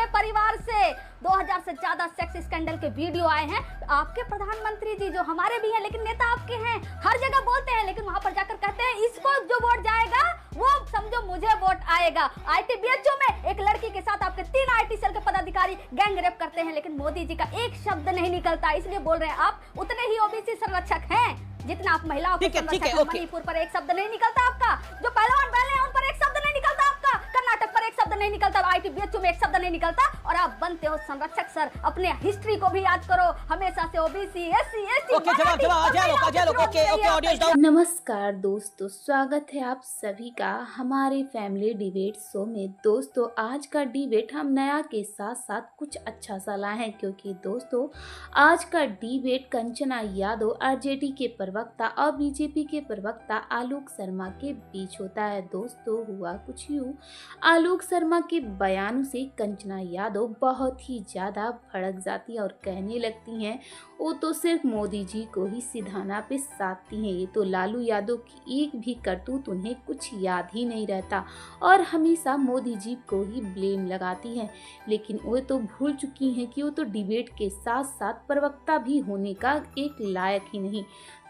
के परिवार से 2000 से ज्यादा सेक्स स्कैंडल के वीडियो आए हैं। आपके प्रधानमंत्री जी जो हमारे भी हैं लेकिन नेता आपके हैं, हर जगह बोलते हैं लेकिन वहां पर जाकर कहते हैं इसको जो वोट जाएगा वो समझो मुझे वोट आएगा। ITBHO में एक लड़की के साथ आपके 3 IT सेल के पदाधिकारी गैंग रेप करते हैं लेकिन मोदी जी का एक शब्द नहीं निकलता, इसलिए बोल रहे हैं आप उतने ही OBC संरक्षक हैं जितना आप महिलाओं के संरक्षक हैं। मणिपुर पर एक शब्द नहीं निकलता आपका, जो पहलवान बहने हैं उन पर एक शब्द नहीं निकलता आपका, कर्नाटक पर एक शब्द नहीं निकलता, ITBHO में एक शब्द नहीं निकलता, और आप बनते हो संरक्षक। सर अपने हिस्ट्री को भी याद करो, हमेशा से OBC SC ST। नमस्कार दोस्तों, स्वागत है आप सभी का हमारे फैमिली डिबेट शो में। दोस्तों आज का डिबेट हम नया के साथ साथ कुछ अच्छा सा लाए हैं, क्योंकि दोस्तों आज का डिबेट कंचना यादव RJD के प्रवक्ता और BJP के प्रवक्ता आलोक शर्मा के बीच होता है। दोस्तों हुआ कुछ यूँ, आलोक शर्मा के बयानों से कंचना यादव बहुत ही ज़्यादा भड़क जाती है और कहने लगती हैं वो तो सिर्फ मोदी जी को ही सिधाना पे साधती हैं। ये तो लालू यादव की एक भी करतूत उन्हें कुछ याद ही नहीं रहता और हमेशा मोदी जी को ही ब्लेम लगाती हैं। लेकिन वो तो भूल चुकी हैं कि वो तो डिबेट के साथ साथ प्रवक्ता भी होने का एक लायक ही नहीं।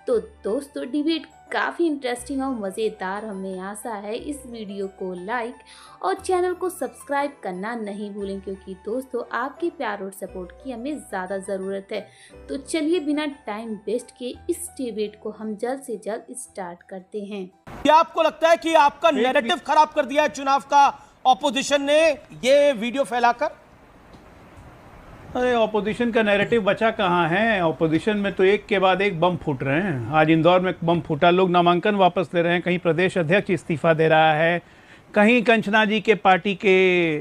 तो दोस्तों डिबेट काफ़ी इंटरेस्टिंग और मज़ेदार, हमें आशा है इस वीडियो को लाइक और चैनल को सब्सक्राइब करना नहीं भूलें, क्योंकि दोस्तों आपके प्यार और सपोर्ट की हमें ज़्यादा ज़रूरत है। तो चलिए बिना टाइम वेस्ट किए इस डिबेट को हम जल्द से जल्द स्टार्ट करते हैं। क्या आपको लगता है कि आपका नैरेटिव खराब कर दिया है चुनाव का ऑपोजिशन ने ये वीडियो फैलाकर? अरे ऑपोजिशन का नैरेटिव बचा कहाँ है? ऑपोजिशन में तो एक के बाद एक बम फूट रहे हैं। आज इंदौर में बम फूटा, लोग नामांकन वापस ले रहे हैं, कहीं प्रदेश अध्यक्ष इस्तीफा दे रहा है, कहीं कंचना जी के पार्टी के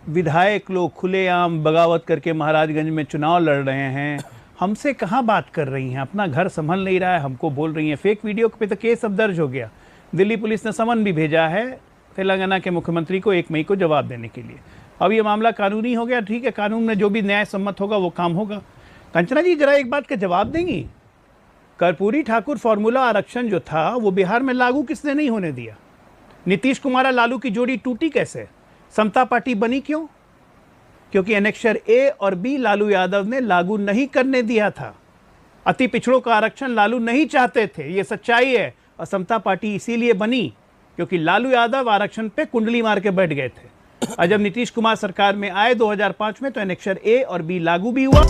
विधायक लोग खुलेआम बगावत करके महाराजगंज में चुनाव लड़ रहे हैं। हमसे कहाँ बात कर रही हैं? अपना घर संभल नहीं रहा है, हमको बोल रही हैं। फेक वीडियो पे तो केस अब दर्ज हो गया। दिल्ली पुलिस ने समन भी भेजा है तेलंगाना के मुख्यमंत्री को 1 मई को जवाब देने के लिए। अब ये मामला कानूनी हो गया, ठीक है, कानून में जो भी न्याय सम्मत होगा वो काम होगा। कंचना जी जरा एक बात का जवाब देंगी? कर्पूरी ठाकुर फॉर्मूला आरक्षण जो था वो बिहार में लागू किसने नहीं होने दिया? नीतीश कुमार लालू की जोड़ी टूटी कैसे? समता पार्टी बनी क्यों? क्योंकि एनेक्सर A और B लालू यादव ने लागू नहीं करने दिया था। अति पिछड़ों का आरक्षण लालू नहीं चाहते थे, ये सच्चाई है। और समता पार्टी इसीलिए बनी क्योंकि लालू यादव आरक्षण पे कुंडली मार के बैठ गए थे। और जब नीतीश कुमार सरकार में आए 2005 में तो एनेक्सर A और B लागू भी हुआ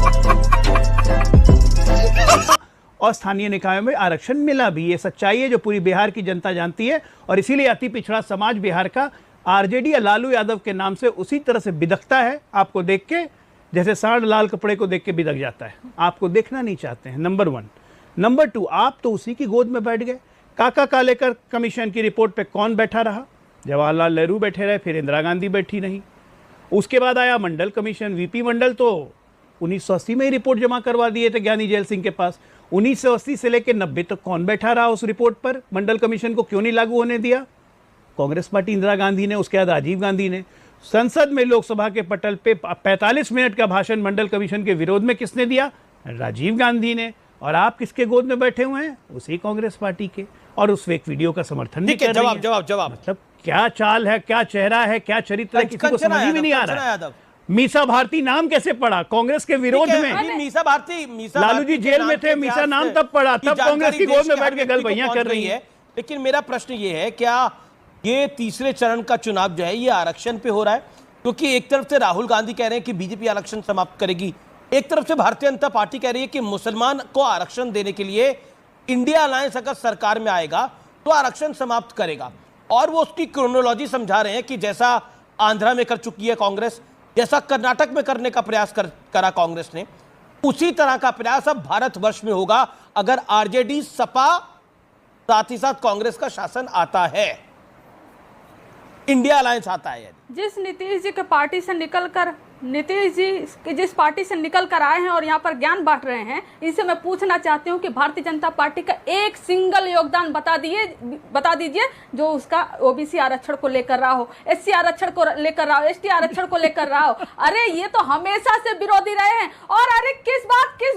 और स्थानीय निकायों में आरक्षण मिला भी। ये सच्चाई है जो पूरी बिहार की जनता जानती है। और इसीलिए अति पिछड़ा समाज बिहार का RJD या लालू यादव के नाम से उसी तरह से बिदकता है, आपको देख के, जैसे सांड लाल कपड़े को देख के बिदक जाता है। आपको देखना नहीं चाहते हैं, नंबर 1। नंबर 2, आप तो उसी की गोद में बैठ गए। काका कालेकर कमीशन की रिपोर्ट पे कौन बैठा रहा? जवाहरलाल नेहरू बैठे रहे, फिर इंदिरा गांधी बैठी नहीं। उसके बाद आया मंडल कमीशन। VP मंडल तो 1980 में ही रिपोर्ट जमा करवा दिए थे ज्ञानी जैल सिंह के पास। 1980 से लेकर 90 तक कौन बैठा रहा उस रिपोर्ट पर? मंडल कमीशन को क्यों नहीं लागू होने दिया? कांग्रेस पार्टी, इंदिरा गांधी ने, उसके बाद राजीव गांधी ने। संसद में लोकसभा के पटल पे 45 मिनट का भाषण मंडल कमीशन के विरोध में किसने दिया? राजीव गांधी ने। और आप किसके गोद में बैठे हुए हैं? उसी कांग्रेस पार्टी के। और उस फेक वीडियो का समर्थन भी कर रही हैं। जवाब मतलब क्या चाल है, क्या चेहरा है, क्या चरित्र है, किसी को समझ में नहीं आ रहा है। मीसा भारती नाम कैसे पड़ा कांग्रेस के विरोध में? मीसा भारती लालू जी जेल में थे, मीसा नाम तब पड़ा, तब कांग्रेस की गोद में बैठ के गलबैयां कर रही है। लेकिन मेरा प्रश्न ये है, क्या ये तीसरे चरण का चुनाव जो है ये आरक्षण पे हो रहा है? क्योंकि एक तरफ से राहुल गांधी कह रहे हैं कि BJP आरक्षण समाप्त करेगी, एक तरफ से भारतीय जनता पार्टी कह रही है कि मुसलमान को आरक्षण देने के लिए इंडिया अलायंस अगर सरकार में आएगा तो आरक्षण समाप्त करेगा। और वो उसकी क्रोनोलॉजी समझा रहे हैं कि जैसा आंध्रा में कर चुकी है कांग्रेस, जैसा कर्नाटक में करने का प्रयास करा कांग्रेस ने, उसी तरह का प्रयास अब भारतवर्ष में होगा अगर RJD सपा साथ ही साथ कांग्रेस का शासन आता है, इंडिया अलायंस आता है। जिस नीतीश जी के पार्टी से निकलकर नीतीश जी कि जिस पार्टी से निकल कर आए हैं और यहाँ पर ज्ञान बांट रहे हैं, इनसे मैं पूछना चाहती हूँ कि भारतीय जनता पार्टी का एक सिंगल योगदान बता दीजिए जो उसका ओबीसी आरक्षण को लेकर रहा हो, एससी आरक्षण को लेकर रहा हो, एसटी आरक्षण को लेकर रहा हो। अरे ये तो हमेशा से विरोधी रहे हैं। और अरे किस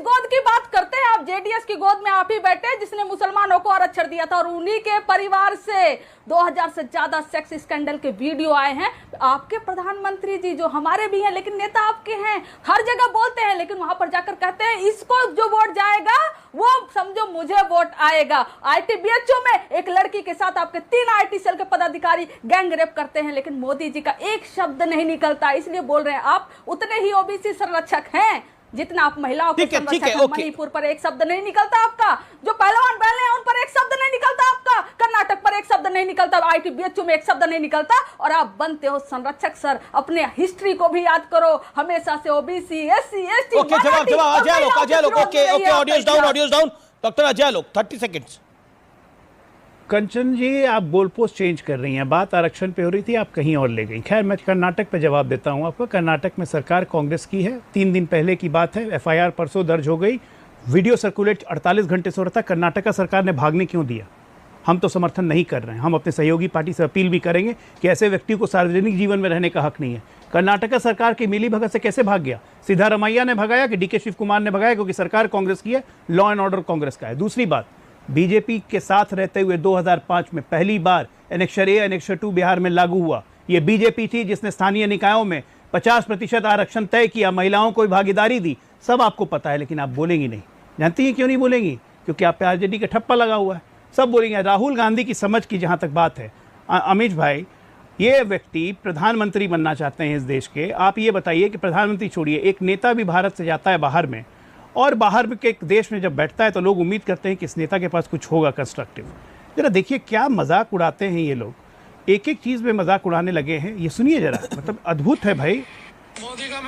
गोद की बात करते हैं आप? जेडीएस की गोद में आप ही बैठे जिसने मुसलमानों को आरक्षण दिया था, और उन्हीं के परिवार से 2000 से ज्यादा सेक्स स्कैंडल के वीडियो आए हैं। आपके प्रधानमंत्री जी जो हमारे भी हैं लेकिन नेता आपके हैं, हर जगह बोलते हैं, लेकिन वहां पर जाकर कहते हैं इसको जो वोट जाएगा वो समझो मुझे वोट आएगा। आईटीबीएचओ में एक लड़की के साथ आपके 3 आईटी सेल के पदाधिकारी गैंग रेप करते हैं, लेकिन मोदी जी का एक शब्द नहीं निकलता। इसलिए बोल रहे हैं आप उतने ही ओबीसी संरक्षक हैं जितना आप महिलाओं के संरक्षक हैं। मणिपुर पर एक शब्द नहीं निकलता आपका, जो पहलवान बहने हैं उन पर एक शब्द नहीं निकलता आपका, कर्नाटक पर एक शब्द नहीं निकलता, आईटीबीएचओ में एक शब्द नहीं निकलता, और आप बनते हो संरक्षक। सर अपने हिस्ट्री को भी याद करो, हमेशा से ओबीसी एससी एसटी। ओके, जवाब अजय लोग। Okay audios down doctor Ajay लोग 30 सेकंड्स। कंचन जी, आप गोल पोस्ट चेंज कर रही हैं। बात आरक्षण पे हो रही थी, आप कहीं और ले गई। खैर, मैं कर्नाटक पे जवाब देता हूं आपको। कर्नाटक में सरकार कांग्रेस की है। 3 दिन पहले की बात है, एफआईआर परसों दर्ज हो गई। वीडियो सर्कुलेट 48 घंटे से हो रहा था। कर्नाटक सरकार ने भागने क्यों दिया? हम तो समर्थन नहीं कर रहे हैं। हम अपने सहयोगी पार्टी से अपील भी करेंगे कि ऐसे व्यक्ति को सार्वजनिक जीवन में रहने का हक नहीं है। कर्नाटक सरकार की मिली भगत से कैसे भाग गया? सिद्धारमैया ने भगाया कि डीके शिव कुमार ने भगाया? क्योंकि सरकार कांग्रेस की है, लॉ एंड ऑर्डर कांग्रेस का है। दूसरी बात, बीजेपी के साथ रहते हुए 2005 में पहली बार एनेक्सर ए एनेक्सर 2 बिहार में लागू हुआ। ये बीजेपी थी जिसने स्थानीय निकायों में 50% आरक्षण तय किया, महिलाओं को भागीदारी दी। सब आपको पता है, लेकिन आप बोलेंगी नहीं। जानती हैं क्यों नहीं बोलेंगी? क्योंकि आप पे आरजेडी का ठप्पा लगा हुआ है। सब बोलेंगे। राहुल गांधी की समझ की जहाँ तक बात है, अमित भाई, ये व्यक्ति प्रधानमंत्री बनना चाहते हैं इस देश के। आप ये बताइए कि प्रधानमंत्री छोड़िए, एक नेता भी भारत से जाता है बाहर में, और बाहर के देश में जब बैठता है तो लोग उम्मीद करते हैं कि इस नेता के पास कुछ होगा कंस्ट्रक्टिव। जरा देखिए क्या मजाक उड़ाते हैं ये लोग, एक एक चीज़ में मजाक उड़ाने लगे हैं। ये सुनिए जरा, मतलब अद्भुत है भाई,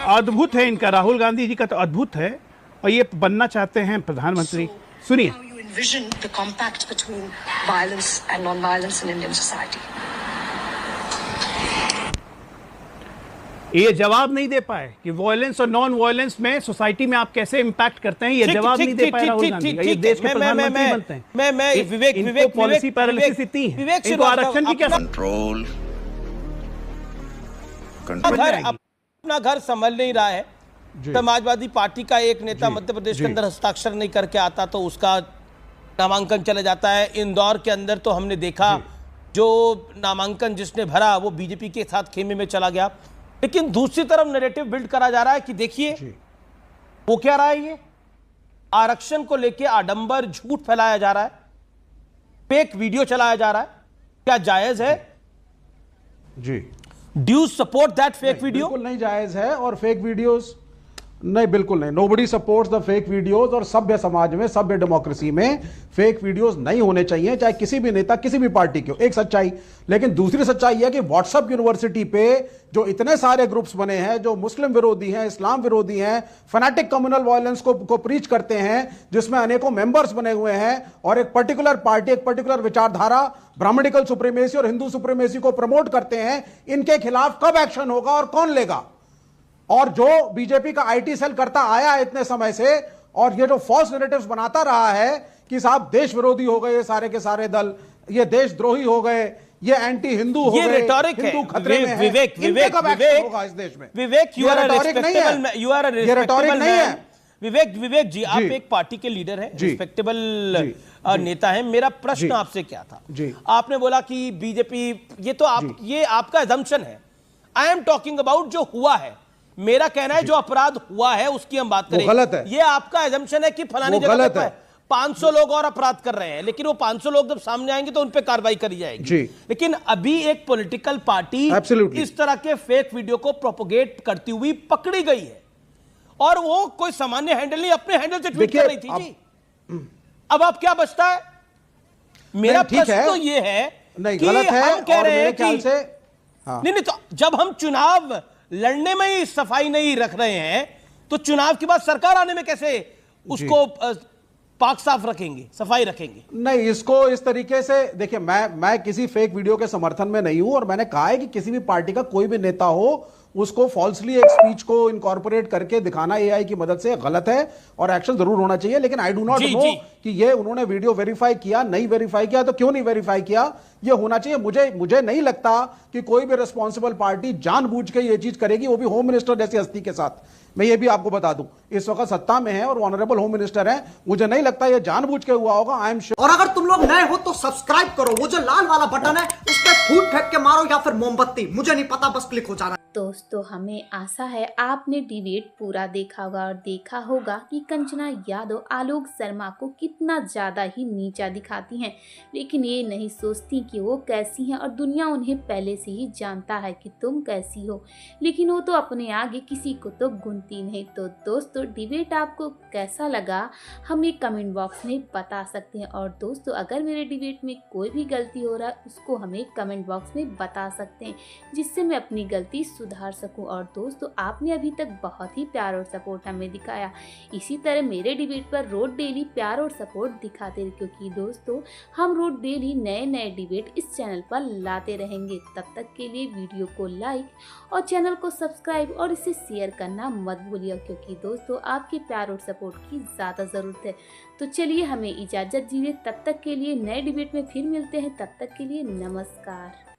अद्भुत है इनका। राहुल गांधी जी का तो अद्भुत है, और ये बनना चाहते हैं प्रधानमंत्री। सुनिए। ये जवाब नहीं दे पाए कि वायलेंस और नॉन वायलेंस में सोसाइटी में आप कैसे इंपैक्ट करते हैं। ये जवाब नहीं दे पाए राहुल गांधी। ये देश के प्रधानमंत्री बनते हैं। मैं विवेक पॉलिसी पैरालिसिस इतनी है, इनको आरक्षण की क्या कंट्रोल अपना घर संभल नहीं रहा है। समाजवादी पार्टी का एक नेता मध्य प्रदेश के अंदर हस्ताक्षर नहीं करके आता तो उसका नामांकन चला जाता है। इंदौर के अंदर तो हमने देखा जो नामांकन जिसने भरा वो बीजेपी के साथ खेमे में चला गया। लेकिन दूसरी तरफ नैरेटिव बिल्ड करा जा रहा है कि देखिए वो क्या रहा है, ये आरक्षण को लेके आडंबर झूठ फैलाया जा रहा है, फेक वीडियो चलाया जा रहा है। क्या जायज है? जी, do you support that fake video? बिल्कुल नहीं जायज है। और फेक वीडियोस नहीं, बिल्कुल नहीं। Nobody supports the fake videos. और सभ्य समाज में, सभ्य डेमोक्रेसी में फेक वीडियोस नहीं होने चाहिए, चाहे किसी भी नेता किसी भी पार्टी के हो। एक सच्चाई। लेकिन दूसरी सच्चाई है कि व्हाट्सएप यूनिवर्सिटी पे जो इतने सारे ग्रुप्स बने हैं जो मुस्लिम विरोधी हैं, इस्लाम विरोधी हैं, फैनेटिक कम्युनल वायलेंस को प्रीच करते हैं, जिसमें अनेकों मेंबर्स बने हुए हैं, और एक पर्टिकुलर पार्टी, एक पर्टिकुलर विचारधारा, ब्राह्मणिकल सुप्रीमेसी और हिंदू सुप्रीमेसी को प्रमोट करते हैं। इनके खिलाफ कब एक्शन होगा और कौन लेगा? और जो बीजेपी का आईटी सेल करता आया है इतने समय से, और ये जो फॉल्स नैरेटिव्स बनाता रहा है कि साहब देश विरोधी हो गए सारे के सारे दल, ये देशद्रोही हो गए, ये एंटी हिंदू हो गए, ये रेटोरिक है। हिंदू खतरे में है। विवेक होगा इस देश में। Vivek, you are a respectable man, you are a respectable man. Vivek ji, आप एक पार्टी के लीडर हैं, रिस्पेक्टेबल नेता हैं। मेरा प्रश्न आपसे क्या था? आपने बोला कि बीजेपी, ये तो आप, ये आपका assumption है। आई एम टॉकिंग अबाउट जो हुआ है। मेरा कहना है जो अपराध हुआ है उसकी हम बात करें। गलत है। ये आपका एजम्पशन है कि फलानी जगह पे 500 लोग और अपराध कर रहे हैं, लेकिन वो 500 लोग जब सामने आएंगे तो उन पे कार्रवाई करी जाएगी। लेकिन अभी एक पॉलिटिकल पार्टी इस तरह के फेक वीडियो को प्रोपोगेट करती हुई पकड़ी गई है, और वो कोई सामान्य हैंडल नहीं, अपने हैंडल से ट्वीट कर रही थी जी। अब आप क्या बचता है? मेरा प्रश्न तो ये है कि हम कह रहे हैं कि नहीं, तो जब हम चुनाव लड़ने में ही सफाई नहीं रख रहे हैं तो चुनाव के बाद सरकार आने में कैसे उसको पाक साफ रखेंगे, सफाई रखेंगे? नहीं, इसको इस तरीके से देखिए, मैं किसी फेक वीडियो के समर्थन में नहीं हूं, और मैंने कहा है कि किसी भी पार्टी का कोई भी नेता हो, उसको फॉल्सली एक स्पीच को इनकॉर्पोरेट करके दिखाना एआई की मदद से गलत है और एक्शन जरूर होना चाहिए। लेकिन आई डू नॉट नो कि ये उन्होंने वीडियो वेरीफाई किया, नहीं वेरीफाई किया, तो क्यों नहीं वेरीफाई किया, ये होना चाहिए। मुझे नहीं लगता कि कोई भी रिस्पॉन्सिबल पार्टी जानबूझ के ये चीज करेगी, वो भी होम मिनिस्टर जैसी हस्ती के साथ। मैं ये भी आपको बता दूं, इस वक्त सत्ता में है और ऑनरेबल होम मिनिस्टर है, मुझे नहीं लगता ये जानबूझ के हुआ होगा। I am sure. और अगर तुम लोग नए हो तो सब्सक्राइब करो, वो जो लाल वाला बटन है उस पर फूट फेंक के मारो या फिर मोमबत्ती, मुझे नहीं पता, बस क्लिक हो जाना। दोस्तों, हमें आशा है आपने डिबेट पूरा देखा होगा और देखा होगा कि कंचना यादव आलोक शर्मा को कितना ज़्यादा ही नीचा दिखाती हैं, लेकिन ये नहीं सोचती कि वो कैसी हैं और दुनिया उन्हें पहले से ही जानता है कि तुम कैसी हो, लेकिन वो तो अपने आगे किसी को तो गुनती नहीं। तो दोस्तों, डिबेट आपको कैसा लगा हमें कमेंट बॉक्स में बता सकते हैं, और दोस्तों अगर मेरे डिबेट में कोई भी गलती हो रहा है उसको हमें कमेंट बॉक्स में बता सकते हैं, जिससे मैं अपनी गलती सुधार सकूं। और दोस्तों, आपने अभी तक बहुत ही प्यार और सपोर्ट हमें दिखाया, इसी तरह मेरे डिबेट पर रोज डेली प्यार और सपोर्ट दिखाते रहे, क्योंकि दोस्तों हम रोज डेली नए नए डिबेट इस चैनल पर लाते रहेंगे। तब तक के लिए वीडियो को लाइक और चैनल को सब्सक्राइब और इसे शेयर करना मत भूलिए, क्योंकि दोस्तों आपके प्यार और सपोर्ट की ज़्यादा ज़रूरत है। तो चलिए हमें इजाज़त दीजिए, तब तक के लिए नए डिबेट में फिर मिलते हैं, तब तक के लिए नमस्कार।